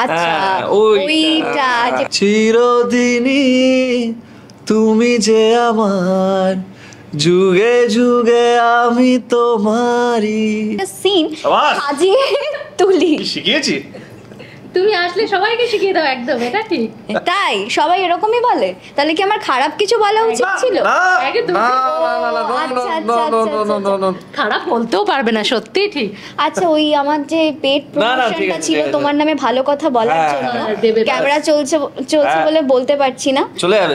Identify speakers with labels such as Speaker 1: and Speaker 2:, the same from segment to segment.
Speaker 1: আচ্ছা
Speaker 2: ওইটা
Speaker 1: চিরদিনই তুমি যে আমার, যুগে যুগে আমি তোমারই।
Speaker 2: সিন সাজিয়ে তুলি।
Speaker 1: শিখিয়েছি?
Speaker 3: তুমি আসলে সবাইকে শিখিয়ে দাও একদম, এটা ঠিক।
Speaker 2: তাই সবাই এরকমই বলে? তাহলে কি আমার খারাপ কিছু বলা উচিত ছিল?
Speaker 3: খারাপ বলতেও পারবে না, সত্যি ঠিক।
Speaker 2: আচ্ছা ওই আমার যে পেট প্রমোশনটা ছিল তোমার নামে ভালো কথা বলার জন্য, ক্যামেরা চলছে বলে বলতে পারছি না।
Speaker 1: চলে যাবে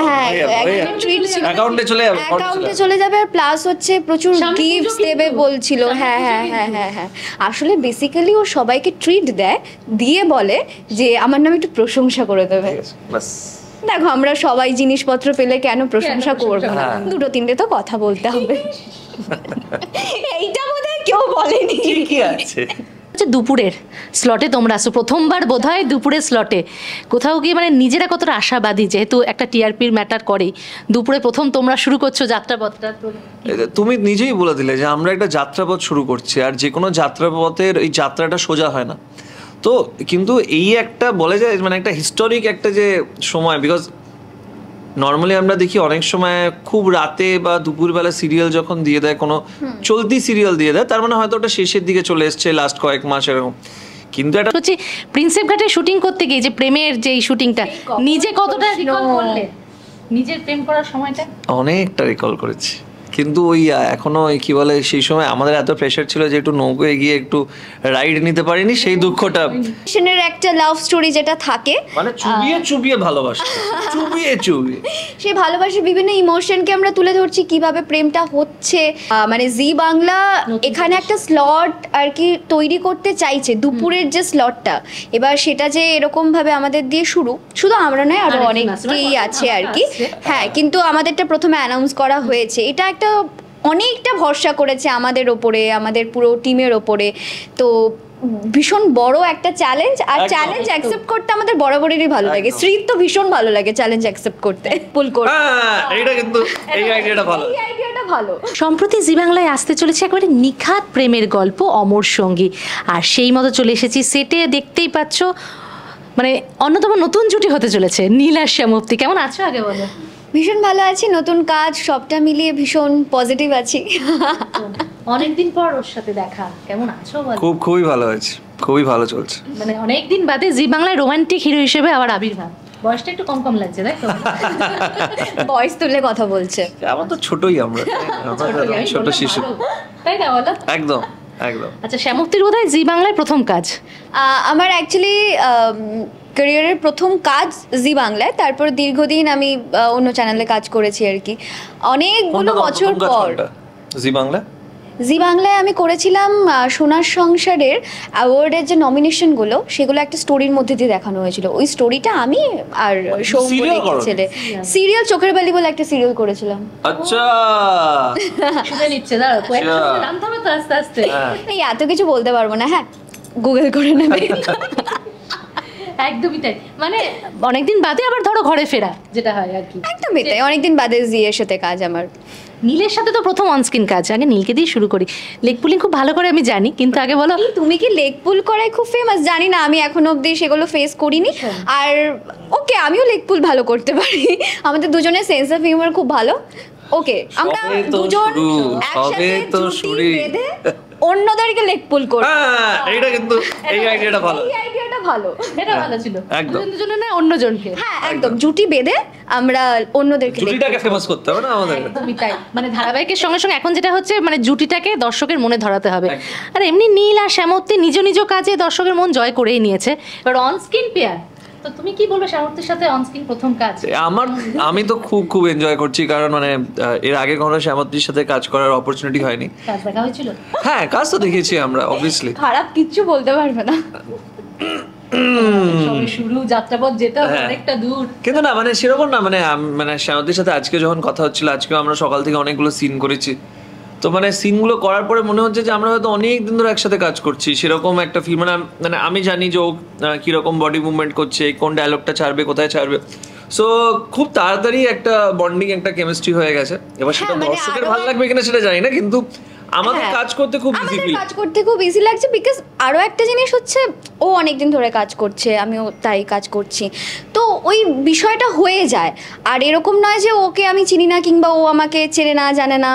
Speaker 2: হ্যাঁ
Speaker 1: অ্যাকাউন্টে
Speaker 2: চলে যাবে। আর প্লাস হচ্ছে প্রচুর গিফটস দেবে বলছিল। হ্যাঁ হ্যাঁ হ্যাঁ হ্যাঁ হ্যাঁ আসলে বেসিক্যালি ও সবাইকে ট্রিট দেয়, দিয়ে বলে যে আমার নামে একটু প্রশংসা করে দেবে। দেখো আমরা সবাই জিনিসপত্র পেলে কেন প্রশংসা করবো না, দুটো তিনটে তো কথা বলতে হবে। এইটা বোধহয় কেউ বলেনি।
Speaker 1: কি আছে
Speaker 3: দুপুরের স্লটে তোমরা আসো প্রথমবার বোধহয় দুপুরের স্লটে, কোথাও গিয়ে মানে নিজেরা কতটা আশাবাদী, যেহেতু একটা টিআরপির ম্যাটার করে, দুপুরে প্রথম তোমরা শুরু করছো যাত্রাপথটা।
Speaker 1: তুমি নিজেই বলে দিলে যে আমরা একটা যাত্রাপথ শুরু করছি, আর যে কোনো যাত্রাপথের এই যাত্রাটা সোজা হয় না। তো কিন্তু এই একটা বলা যায় মানে একটা হিস্টোরিক একটা যে সময়, বিকজ নর্মালি আমরা দেখি অনেক সময় খুব রাতে বা দুপুরবেলা সিরিয়াল যখন দিয়ে দেয়, কোনো চলতি সিরিয়াল দিয়ে দেয়, তার মানে হয়তো ওটা শেষের দিকে চলে এসছে লাস্ট কয়েক মাস এরকম। কিন্তু এটা
Speaker 3: হচ্ছে প্রিন্সেপ ঘাটে শুটিং করতে গিয়ে যে প্রেমের যে শুটিংটা, নিজে কতটা রিকল করলে নিজের প্রেম করার সময়টা?
Speaker 1: অনেকটা রিকল করেছি, কিন্তু ওই এখনো কি বলে সেই সময় আমাদের এত প্রেশার ছিল যে একটু নৌকোয় গিয়ে একটু রাইড নিতে পারিনি, সেই দুঃখটা।
Speaker 2: সেনের একটা লাভ স্টোরি যেটা থাকে
Speaker 1: মানে চুবিয়ে ভালোবাসা, চুবিয়ে
Speaker 2: সেই ভালোবাসার বিভিন্ন ইমোশনকে আমরা তুলে ধরছি, কিভাবে প্রেমটা হচ্ছে। মানে জি বাংলা এখানে একটা স্লট আর কি তৈরি করতে চাইছে, দুপুরের যে স্লটটা। এবার সেটা যে এরকম ভাবে আমাদের দিয়ে শুধু আমরা নয়, আরো অনেকেই আছে আর কি। হ্যাঁ কিন্তু আমাদেরটা প্রথমে অ্যানাউন্স করা হয়েছে, এটা একটা অনেকটা ভরসা করেছে আমাদের ওপরে, আমাদের পুরো টিমের ওপরে। তো ভীষণ বড় একটা চ্যালেঞ্জ, আর চ্যালেঞ্জ অ্যাকসেপ্ট করতে আমাদের বরাবরই ভালো লাগে। শ্রীত তো ভীষণ ভালো লাগে চ্যালেঞ্জ অ্যাকসেপ্ট করতে, পুল করতে।
Speaker 1: এইটা কিন্তু এই আইডিয়াটা
Speaker 2: ভালো।
Speaker 3: সম্প্রতি জি বাংলায় আসতে চলেছে একেবারে নিখাত প্রেমের গল্প অমর সঙ্গী, আর সেই মতো চলে এসেছি সেটে। দেখতেই পাচ্ছ মানে অন্যতম নতুন জুটি হতে চলেছে নীল আর শ্যামপ্তি। কেমন আছো আগে বলো?
Speaker 2: ভীষণ ভালো আছি, নতুন কাজ সবটা মিলিয়ে ভীষণ পজিটিভ আছি।
Speaker 3: অনেকদিন পর ওর সাথে দেখা, কেমন আছো বলো?
Speaker 1: খুবই ভালো আছি, খুবই ভালো চলছে।
Speaker 3: মানে অনেকদিন বাদে জি বাংলায় রোমান্টিক হিরো হিসেবে আবার আবির্ভাব। বয়সটা একটু কম লাগছে তাই তো?
Speaker 2: বয়স তুললে কথা বলছে।
Speaker 1: আমার তো ছোটই, আমরা ছোট শিশু,
Speaker 3: তাই না বলো?
Speaker 1: একদম।
Speaker 3: আচ্ছা শ্যামপ্তির বোধহয় জি বাংলায় প্রথম কাজ।
Speaker 2: আমার অ্যাকচুয়ালি ক্যারিয়ারের প্রথম কাজ জি বাংলায়, তারপর দীর্ঘদিন আমি অন্য চ্যানেলে কাজ করেছি আর কি, অনেকগুলো বছর পর। জি বাংলায় আমি করেছিলাম সোনার সংসারের অ্যাওয়ার্ডের যে নমিনেশনগুলো, সেগুলো একটা স্টোরির মধ্যে দিয়ে দেখানো হয়েছিল। ওই স্টোরিটা আমি আর ছেলে সিরিয়াল চোখের বালি বলে একটা সিরিয়াল করেছিলাম।
Speaker 1: আচ্ছা
Speaker 3: শুনে নিচ্ছে, দাঁড়াও কয়েকটা নাম তো আস্তে আস্তে।
Speaker 2: এই এত কিছু বলতে পারবো না, হ্যাঁ গুগল করে নেবে।
Speaker 3: একদমই তাই, মানে অনেকদিন বাদে আবার ধরো ঘরে ফেরা যেটা হয় আর কি।
Speaker 2: একদমই তাই, অনেকদিন বাদে জিয়ের সাথে কাজ আমার।
Speaker 3: নীলের সাথে তো প্রথম অনস্ক্রিন কাজ, আগে নীলকে দিয়ে শুরু করি। লেগ পুলিং খুব ভালো করে আমি জানি, কিন্তু আগে বলো
Speaker 2: তুমি কি লেগ পুল করায় খুব ফেমাস? জানি না, আমি এখনো অবধি সেগুলো ফেস করিনি। আর ওকে আমিও লেগ পুল ভালো করতে পারি, আমাদের দুজনের সেন্স অফ হিউমার খুব ভালো। ওকে আমরা দুজন একসাথে জুটি বেঁধে অন্যদেরকে লেগ পুল করব।
Speaker 1: এইটা কিন্তু এই আইডিয়াটা ভালো,
Speaker 2: এটা ভালো ছিল।
Speaker 3: একদম দুজনে না অন্যজনকে,
Speaker 2: হ্যাঁ একদম জুটি বেঁধে আমরা অন্যদেরকে
Speaker 1: জুটিটাকে ফেমাস করতে হবে না আমাদের।
Speaker 3: একদমই তাই, মানে ধারাবাহিকের সঙ্গে সঙ্গে এখন যেটা হচ্ছে মানে জুটিটাকে দর্শকের মনে ধরাতে হবে। আর এমনি নীল আর শ্যামপ্তি নিজ নিজ কাজে দর্শকের মন জয় করেই নিয়েছে। এবার অনস্ক্রিন পেয়ার, তো তুমি কি বলবে শ্যামপ্তির সাথে অনস্ক্রিন প্রথম কাজ?
Speaker 1: আমি তো খুব এনজয় করছি, কারণ মানে এর আগে কখনো শ্যামপ্তির সাথে কাজ করার অপরচুনিটি হয়নি।
Speaker 3: কাজ দেখা হয়েছিল?
Speaker 1: হ্যাঁ কাজ তো দেখেছি আমরা, অবভিয়াসলি।
Speaker 2: খারাপ কিচ্ছু বলতে পারবে না,
Speaker 3: শুরু যাত্রাপথ যেটা অনেকটা দূর,
Speaker 1: কিন্তু না মানে সেরকম না। মানে শ্যামপ্তির সাথে আজকে যখন কথা হচ্ছিল, আজকেও আমরা সকাল থেকে অনেকগুলো সিন করেছি, তো মানে সিনগুলো করার পরে মনে হচ্ছে যে আমরা হয়তো অনেক দিন ধরে একসাথে কাজ করছি, সেরকম একটা ফিল। মানে আমি জানি যে ও কিরকম বডি মুভমেন্ট করছে, কোন ডায়লগটা ছাড়বে, কোথায় ছাড়বে। সো খুব তাড়াতাড়ি একটা বন্ডিং, একটা কেমিস্ট্রি হয়ে গেছে। এবার সেটা দর্শকের ভালো লাগবে কিনা সেটা জানি না, কিন্তু আমাদের
Speaker 2: হ্যাঁ,
Speaker 1: কাজ করতে খুব
Speaker 2: আমাদের
Speaker 1: ইজি
Speaker 2: কাজ করতে খুব ইজি লাগছে বিকজ আরো একটা জিনিস হচ্ছে ও অনেকদিন ধরে কাজ করছে, আমিও তাই কাজ করছি, তো ওই বিষয়টা হয়ে যায়। আর এরকম নয় যে ওকে আমি চিনি না কিংবা ও আমাকে চেনে না জানে না,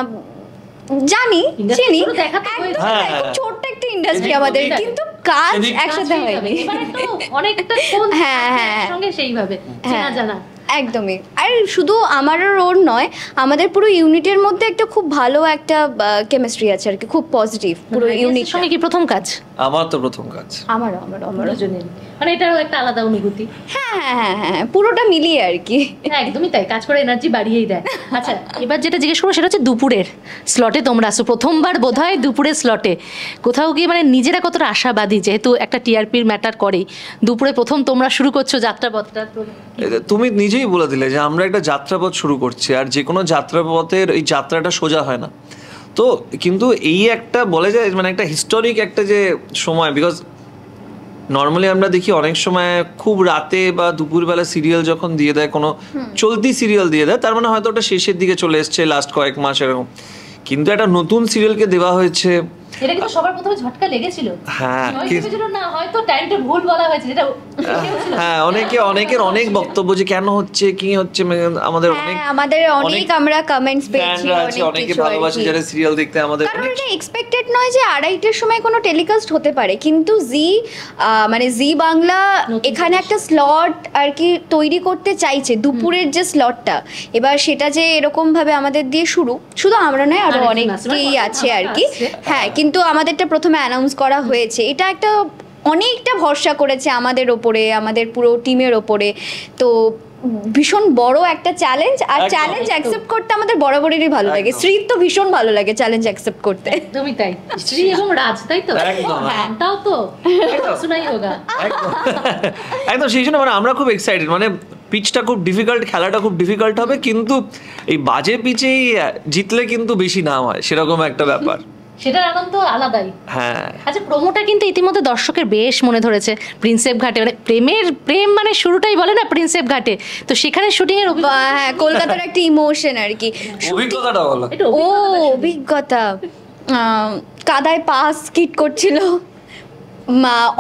Speaker 2: জানি
Speaker 3: Industry
Speaker 2: চিনি,
Speaker 3: শুরু দেখা তো
Speaker 2: একদম
Speaker 3: হয়েছে।
Speaker 2: তাই,
Speaker 1: হ্যাঁ,
Speaker 2: খুব ছোট্ট একটা ইন্ডাস্ট্রি
Speaker 1: এদিক
Speaker 2: আমাদের,
Speaker 1: ওদিক।
Speaker 2: কিন্তু কাজ
Speaker 1: এদিক
Speaker 2: একসাথে
Speaker 3: কাজ
Speaker 2: হয়নি।
Speaker 3: এবারে তো অনেকটা কোন
Speaker 2: হ্যাঁ, হ্যাঁ।
Speaker 3: সঙ্গে সেইভাবে চেনা জানা।
Speaker 2: একদমই। আর শুধু আমার আর ওর নয়, আমাদের পুরো ইউনিটের মধ্যে একটা খুব ভালো একটা কেমিস্ট্রি আছে আর কি, খুব পজিটিভ পুরো ইউনিট।
Speaker 3: ইউনিটের সঙ্গে কি প্রথম কাজ?
Speaker 1: আমার তো প্রথম কাজ।
Speaker 2: আমারও
Speaker 3: দুজনের মানে এটারও একটা আলাদা অনুভূতি।
Speaker 2: হ্যাঁ, পুরোটা মিলিয়ে আর কি।
Speaker 3: হ্যাঁ একদমই তাই, কাজ করে এনার্জি বাড়িয়েই দেয়। আচ্ছা এবার যেটা জিজ্ঞেস করবো সেটা হচ্ছে দুপুরের স্লটে তোমরা আসো প্রথমবার বোধহয় দুপুরের স্লটে, কোথাও গিয়ে মানে নিজেরা কতটা আশাবাদী, যেহেতু একটা টিআরপির ম্যাটার করে, দুপুরে প্রথম তোমরা শুরু করছো যাত্রাপথটা, তো
Speaker 1: তুমি নিজেই বলে দিলে যে আমরা একটা যাত্রাপথ শুরু করছি, আর যে কোনো যাত্রাপথের এই যাত্রাটা সোজা হয় না। তো কিন্তু এই একটা বলা যায় মানে একটা হিস্টোরিক একটা যে সময়, বিকজ নর্মালি আমরা দেখি অনেক সময় খুব রাতে বা দুপুরবেলা সিরিয়াল যখন দিয়ে দেয়, কোনো চলতি সিরিয়াল দিয়ে দেয়, তার মানে হয়তো ওটা শেষের দিকে চলে এসছে লাস্ট কয়েক মাস এরকম, কিন্তু একটা নতুন সিরিয়ালকে দেওয়া হয়েছে।
Speaker 3: এটা কিন্তু সবার প্রথমে ঝটকা লেগেছিল।
Speaker 1: হ্যাঁ,
Speaker 3: ভেবেছিল না হয়তো টাইমটা ভুল বলা হয়েছে, যেটা
Speaker 1: হ্যাঁ, অনেকের অনেক বক্তব্য যে কেন হচ্ছে কি হচ্ছে, আমাদের অনেক
Speaker 2: আমাদের অনেক আমরা কমেন্টস পেয়েছি,
Speaker 1: ফ্যানরা আছে, অনেকে ভালোবাসে যারা সিরিয়াল দেখতে আমাদের।
Speaker 2: কারণ এটা এক্সপেক্টেড নয় যে 2:30টার সময় কোনো টেলিকাস্ট হতে পারে, কিন্তু মানে জি বাংলা এখানে একটা স্লট আর কি তৈরি করতে চাইছে, দুপুরের যে স্লটটা। এবার সেটা যে এরকম ভাবে আমাদের দিয়ে শুধু আমরা নয়, আরো অনেকেই আছে আর কি। হ্যাঁ, কিন্তু আমাদেরটা প্রথমে অ্যানাউন্স করা হয়েছে, এটা একটা অনেকটা ভরসা করেছে আমাদের ওপরে, আমাদের পুরো টিমের ওপরে। তো ভীষণ বড় একটা চ্যালেঞ্জ, আর চ্যালেঞ্জ অ্যাকসেপ্ট করতে আমাদের বরাবরই ভালো লাগে। শ্রীর তো ভীষণ ভালো লাগে চ্যালেঞ্জ অ্যাকসেপ্ট করতে।
Speaker 3: একদমই তাই, শ্রী এবং রাজ, তাই তো?
Speaker 1: একদম।
Speaker 3: হ্যাঁটাও তো শোনাই হোগা।
Speaker 1: একদম সেই জন্য মানে আমরা খুব এক্সাইটেড, মানে পিচটা খুব ডিফিকাল্ট, খেলাটা খুব ডিফিকাল্ট হবে, কিন্তু এই বাজে পিচেই জিতলে কিন্তু বেশি নাম হয়, সেরকম একটা ব্যাপার।
Speaker 3: সেটার আনন্দ আলাদাই।
Speaker 1: হ্যাঁ।
Speaker 3: আচ্ছা প্রোমোটা কিন্তু ইতিমধ্যে দর্শকের বেশ মনে ধরেছে, প্রিন্সেপ ঘাটে, মানে প্রেম মানে শুরুটাই বলে না প্রিন্সেপ ঘাটে, তো সেখানে শুটিং এর
Speaker 2: হ্যাঁ, কলকাতার একটা ইমোশন আর কি।
Speaker 1: অভিজ্ঞতাটা বলো।
Speaker 2: অভিজ্ঞতা, কাদায় পা স্কিট করছিল,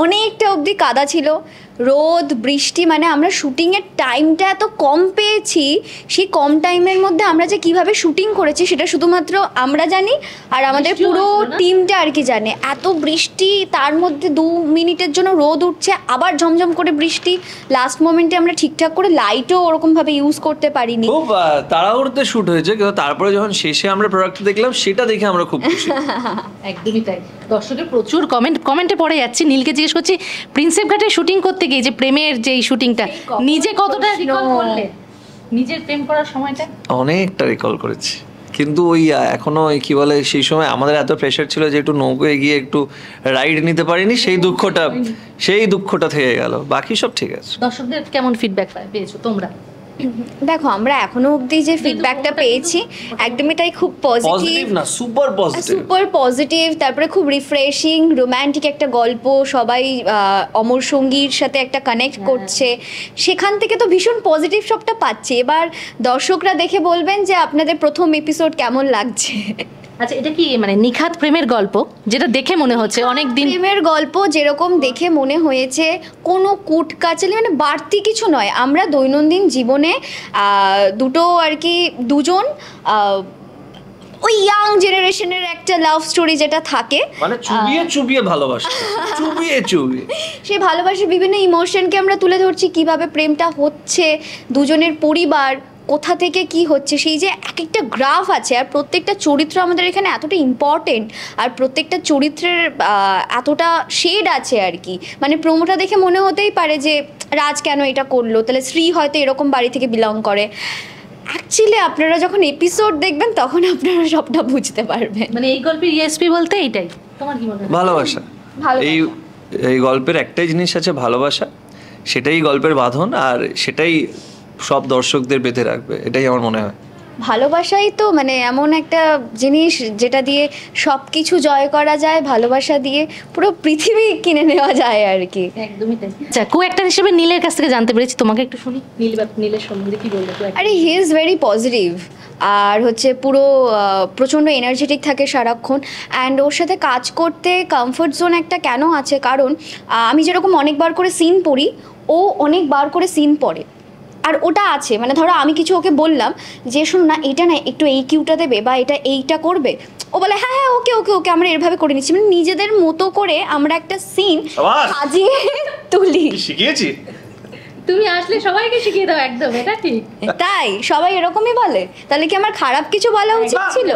Speaker 2: অনেকটা অবধি কাদা ছিল, রোদ বৃষ্টি, মানে আমরা শুটিংয়ের টাইমটা এত কম পেয়েছি, সেই কম টাইমের মধ্যে আমরা যে কিভাবে শুটিং করেছি সেটা শুধুমাত্র আমরা জানি, আর আমাদের পুরো টিমটা আর কি জানে। এত বৃষ্টি, তার মধ্যে 2 মিনিটের জন্য রোদ উঠছে, আবার ঝমঝম করে বৃষ্টি, লাস্ট মোমেন্টে আমরা ঠিকঠাক করে লাইটও ওরকমভাবে ইউজ করতে পারিনি।
Speaker 1: খুব তাড়াহুড়োতে শুট হয়েছে, কিন্তু তারপরে যখন শেষে আমরা প্রোডাক্ট দেখলাম, সেটা দেখে আমরা খুব খুশি।
Speaker 3: একদমই তাই, দর্শকের প্রচুর কমেন্টে পড়ে যাচ্ছি। নীলকে জিজ্ঞেস করছি, প্রিন্সেপ ঘাটে শুটিং করতে গিয়ে যে প্রেমের যে শুটিংটা, নিজে কতটা রিকল করলে নিজের প্রেম করার সময়টা?
Speaker 1: অনেকটা রিকল করেছি, কিন্তু ওই এখনো কি বলে, সেই সময় আমাদের এত প্রেশার ছিল যে একটু নৌকোয় গিয়ে একটু রাইড নিতে পারিনি, সেই দুঃখটা থেকে গেল, বাকি সব ঠিক আছে।
Speaker 3: দর্শকদের কেমন ফিডব্যাক পেয়েছো তোমরা?
Speaker 2: দেখো, আমরা এখনো অবধি যে ফিডব্যাকটা পেয়েছি একদমই তাই, খুব পজিটিভ
Speaker 1: না, সুপার
Speaker 2: পজিটিভ। তারপরে খুব রিফ্রেশিং রোম্যান্টিক একটা গল্প, সবাই অমর সঙ্গীর সাথে একটা কানেক্ট করছে, সেখান থেকে তো ভীষণ পজিটিভ সবটা পাচ্ছি। এবার দর্শকরা দেখে বলবেন যে আপনাদের প্রথম এপিসোড কেমন লাগছে।
Speaker 3: আচ্ছা এটা কি মানে নিখাত প্রেমের গল্প, যেটা দেখে মনে হচ্ছে অনেক দিন
Speaker 2: প্রেমের গল্প যেরকম দেখে মনে হয়েছে, কোনো কুট কাচালি মানে বাড়তি কিছু নয়। আমরা দৈনন্দিন জীবনে দুটো আর কি দুজন ওই ইয়াং জেনারেশনের একটা লাভ স্টোরি যেটা থাকে,
Speaker 1: মানে চুবিয়ে ভালোবাসা, চুবিয়ে
Speaker 2: সেই ভালোবাসার বিভিন্ন ইমোশনকে আমরা তুলে ধরছি, কিভাবে প্রেমটা হচ্ছে, দুজনের পরিবার কোথা থেকে কি হচ্ছে, সেই যে এক একটা গ্রাফ আছে, আর প্রত্যেকটা চরিত্র আমাদের এখানে এতটা ইম্পর্টেন্ট, আর প্রত্যেকটা চরিত্রের এতটা শেড আছে আর কি। মানে প্রোমোটা দেখে মনে হতেই পারে যে রাজ কেন এটা করলো, তাহলে শ্রী হয়তো এরকম বাড়ি থেকে বিলং করে। অ্যাকচুয়ালি আপনারা যখন এপিসোড দেখবেন তখন আপনারা সবটা বুঝতে পারবেন।
Speaker 3: মানে এই গল্পের ইএসপি বলতে এইটাই, তোমার কি মনে হয়?
Speaker 1: ভালোবাসা। এই গল্পের একটাই জিনিস আছে, ভালোবাসা, সেটাই গল্পের বাঁধন, আর সেটাই সব দর্শকদের বেঁধে রাখবে, এটাই আমার মনে হয়।
Speaker 2: ভালোবাসাই তো মানে এমন একটা জিনিস যেটা দিয়ে সব কিছু জয় করা যায়, ভালোবাসা দিয়ে পুরো পৃথিবী কিনে নেওয়া যায় আর কি।
Speaker 3: একদমই তাই। আচ্ছা, কো অ্যাক্টর হিসেবে নীলের কাছ থেকে জানতে পেরেছি, তোমাকে একটু শুনি নীলের সম্বন্ধে কি বলবো।
Speaker 2: আরে হি ইজ ভেরি পজিটিভ, আর হচ্ছে পুরো প্রচণ্ড এনার্জেটিক থাকে সারাক্ষণ। অ্যান্ড ওর সাথে কাজ করতে কমফর্ট জোন একটা কেন আছে, কারণ আমি যেরকম অনেকবার করে সিন পড়ি, ও অনেকবার করে সিন পড়ে। আর ওটা আছে মানে ধরো আমি কিছু ওকে বললাম যে শোনো না এটা না একটু এই কিউটা দেবে বা এটা এইটা করবে, ও বলে হ্যাঁ হ্যাঁ ওকে ওকে ওকে আমরা এভাবে করে নিচ্ছি। মানে নিজেদের মতো করে আমরা একটা সিন সাজিয়ে তুলি।
Speaker 1: শিখিয়েছি
Speaker 3: তুমি আসলে সবাইকে শিখিয়ে দাও একদম, এটা ঠিক।
Speaker 2: তাই সবাই এরকমই বলে, তাহলে কি আমার খারাপ কিছু বলা উচিত ছিল?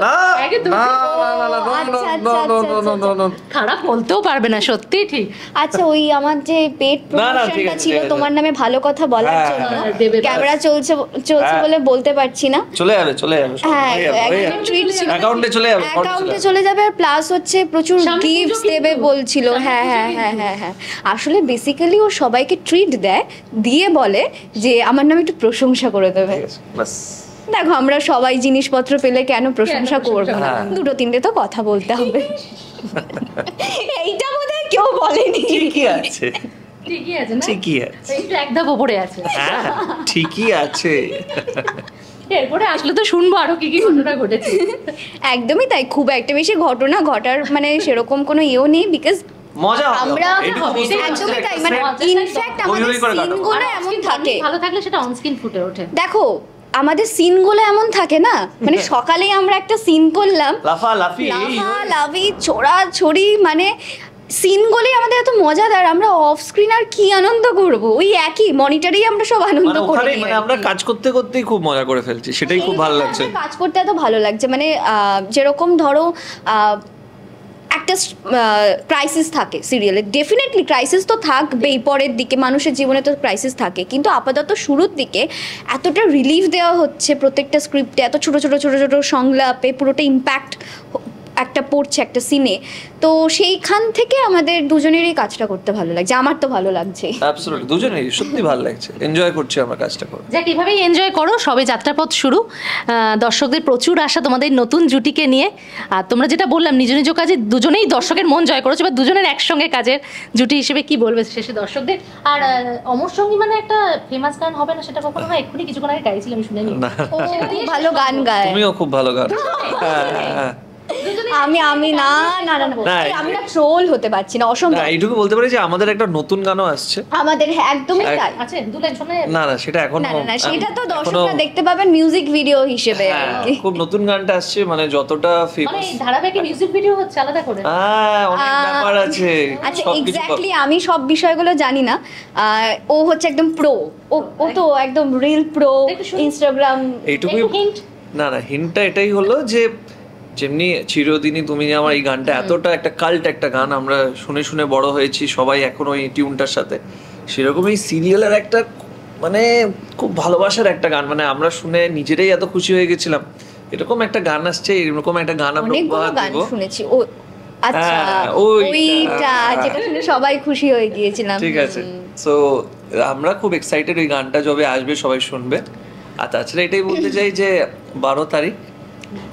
Speaker 3: খারাপ বলতেও পারবে না, সত্যি ঠিক।
Speaker 2: আচ্ছা ওই আমার যে পেট প্রমোশনটা ছিল তোমার নামে ভালো কথা বলার জন্য, ক্যামেরা চলছে বলে বলতে পারছি না।
Speaker 1: চলে যাবে চলে যাবে,
Speaker 2: হ্যাঁ ট্রিট ছিল,
Speaker 1: অ্যাকাউন্টে চলে যাবে,
Speaker 2: অ্যাকাউন্টে চলে যাবে। আর প্লাস হচ্ছে প্রচুর গিফটস দেবে বলছিল। হ্যাঁ হ্যাঁ হ্যাঁ হ্যাঁ হ্যাঁ আসলে বেসিক্যালি ও সবাইকে ট্রিট দেয়, দিয়ে বলে যে আমার নামে একটু প্রশংসা করে দেবে।
Speaker 1: বাস
Speaker 2: দেখো আমরা সবাই জিনিসপত্র পেলে কেন প্রশংসা করবো না, দুটো তিনটে তো কথা বলতে হবে। এইটা বোধহয় কেউ বলেনি।
Speaker 1: ঠিকই আছে
Speaker 3: ঠিকই আছে না,
Speaker 1: ঠিকই আছে,
Speaker 3: একটু এক ধাপ উপরে আছে।
Speaker 1: হ্যাঁ ঠিকই আছে।
Speaker 3: এরপরে আসলে তো শুনবো আরো কি কি ঘটনা ঘটেছে।
Speaker 2: একদমই তাই, খুব একটা বেশি ঘটনা ঘটার মানে সেরকম কোনো ইয়েও নেই, বিকজ
Speaker 1: মজা
Speaker 2: আমরা একদমই তাই মানে ইনফ্যাক্ট আমাদের সিনগুলো এমন থাকে,
Speaker 3: ভালো থাকলে সেটা অন স্ক্রিন ফুটে ওঠে।
Speaker 2: দেখো আমাদের সিনগুলো এমন থাকে না, মানে সকালেই আমরা একটা সিন করলাম লাফালাফি ছোড়াছড়ি, মানে সিনগুলোই আমাদের এত মজাদার, আমরা অফ স্ক্রিন আর কি আনন্দ করব, ওই একই মনিটরেই আমরা সব আনন্দ করি।
Speaker 1: মানে আমরা কাজ করতে করতেই খুব মজা করে ফেলছি, সেটাই খুব ভালো লাগছে।
Speaker 2: কাজ করতে এত ভালো লাগছে মানে যেরকম ধরো একটা ক্রাইসিস থাকে সিরিয়ালে, ডেফিনেটলি ক্রাইসিস তো থাকবেই, পরের দিকে মানুষের জীবনে তো ক্রাইসিস থাকে, কিন্তু আপাতত শুরুর দিকে এতটা রিলিফ দেওয়া হচ্ছে প্রত্যেকটা স্ক্রিপ্টে, এত ছোট ছোট ছোট ছোট সংলাপে পুরোটা ইম্প্যাক্ট একটা পড়ছে একটা সিনে, তো সেইখান থেকে আমাদের দুজনেরই কাজটা করতে ভালো লাগছে, আমার তো ভালো লাগছে।
Speaker 1: অ্যাবসলিউটলি দুজনেরই সত্যি ভালো লাগছে, এনজয় করছি আমরা কাজটা করে।
Speaker 3: যাক এভাবেই এনজয় করো, সবে যাত্রাপথ শুরু, দর্শকদের প্রচুর আশা তোমাদের নতুন জুটিকে নিয়ে। আর তোমরা যেটা বললাম নিজ নিজ কাজে দুজনেই দর্শকের মন জয় করেছো, বা দুজনের একসঙ্গে কাজের জুটি হিসেবে কি বলবে শেষে দর্শকদের? আর অমর সঙ্গী মানে একটা ফেমাস গান হবে না, সেটা কখনো হয়? এক্ষুনি কিছুক্ষণ আগে গাইছিলাম, আমি শুনে নিই।
Speaker 2: ভালো গান গায়,
Speaker 1: তুমিও খুব ভালো গান।
Speaker 2: আমি না আমি না ট্রোল হতে পারছি না, অসম্ভব।
Speaker 1: এইটুকু বলতে পারি যে আমাদের একটা নতুন গানও আসছে
Speaker 2: আমাদের, একদমই তাই।
Speaker 3: আচ্ছা দু লাইন শুনে
Speaker 1: না সেটা এখন
Speaker 2: না সেটা তো দর্শকরা দেখতে পাবেন মিউজিক ভিডিও হিসেবে।
Speaker 1: খুব নতুন গানটা আসছে, মানে যতটা
Speaker 3: মানে
Speaker 1: ফেমাস
Speaker 3: ধারাবাহিক মিউজিক ভিডিও হচ্ছে আলাদা করে।
Speaker 1: অনেক ব্যাপার আছে।
Speaker 2: আচ্ছা এক্স্যাক্টলি আমি সব বিষয়গুলো জানি না, ও হচ্ছে একদম প্রো, ও তো একদম রিল প্রো, ইনস্টাগ্রাম।
Speaker 1: এইটুকুই না হিন্টটা এটাই হলো যে যেমনি চিরদিনই তুমি যে আমার এই গানটা এতটা একটা কাল্ট একটা গান, আমরা শুনে শুনে বড় হয়েছি সবাই এখন ওই টিউনটার সাথে, সেরকম এই সিরিয়ালের একটা মানে খুব ভালোবাসার একটা গান, মানে আমরা শুনে নিজেরাই এত খুশি হয়ে গেছিলাম। এরকম একটা গান আসছে, এরকম একটা গান আমরা উপহার দেব।
Speaker 2: শুনেছি ও, আচ্ছা ওইটা যেটা শুনে সবাই খুশি হয়ে গিয়েছিলাম।
Speaker 1: ঠিক আছে, সো আমরা খুব এক্সাইটেড ওই গানটা যবে আসবে সবাই শুনবে। আর তাছাড়া এটাই বলতে চাই যে 12 তারিখ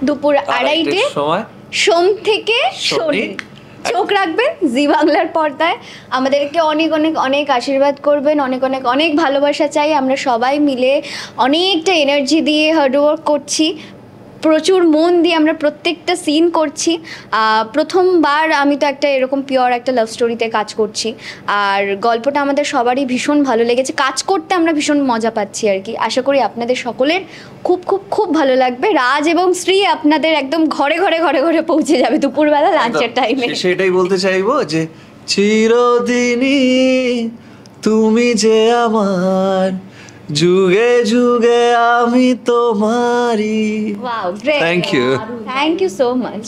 Speaker 2: দুপুর 2:30
Speaker 1: সময়
Speaker 2: সোম থেকে শনি চোখ রাখবেন জি বাংলার পর্দায়। আমাদেরকে অনেক অনেক অনেক আশীর্বাদ করবেন, অনেক অনেক অনেক ভালোবাসা চাই। আমরা সবাই মিলে অনেকটা এনার্জি দিয়ে হার্ডওয়ার্ক করছি, প্রচুর মন দিয়ে আমরা প্রত্যেকটা সিন করছি। প্রথমবার আমি তো একটা এরকম পিওর একটা লাভ স্টোরিতে কাজ করছি, আর গল্পটা আমাদের সবারই ভীষণ ভালো লেগেছে, কাজ করতে আমরা ভীষণ মজা পাচ্ছি আর কি। আশা করি আপনাদের সকলের খুব খুব খুব ভালো লাগবে। রাজ এবং শ্রী আপনাদের একদম ঘরে ঘরে ঘরে ঘরে পৌঁছে যাবে দুপুরবেলা লাঞ্চের টাইমে।
Speaker 1: সেটাই বলতে চাইবো যে চিরদিনই তুমি যে আমার, যুগে যুগে আমি তোমারই।
Speaker 2: Wow great,
Speaker 1: thank you
Speaker 2: so much.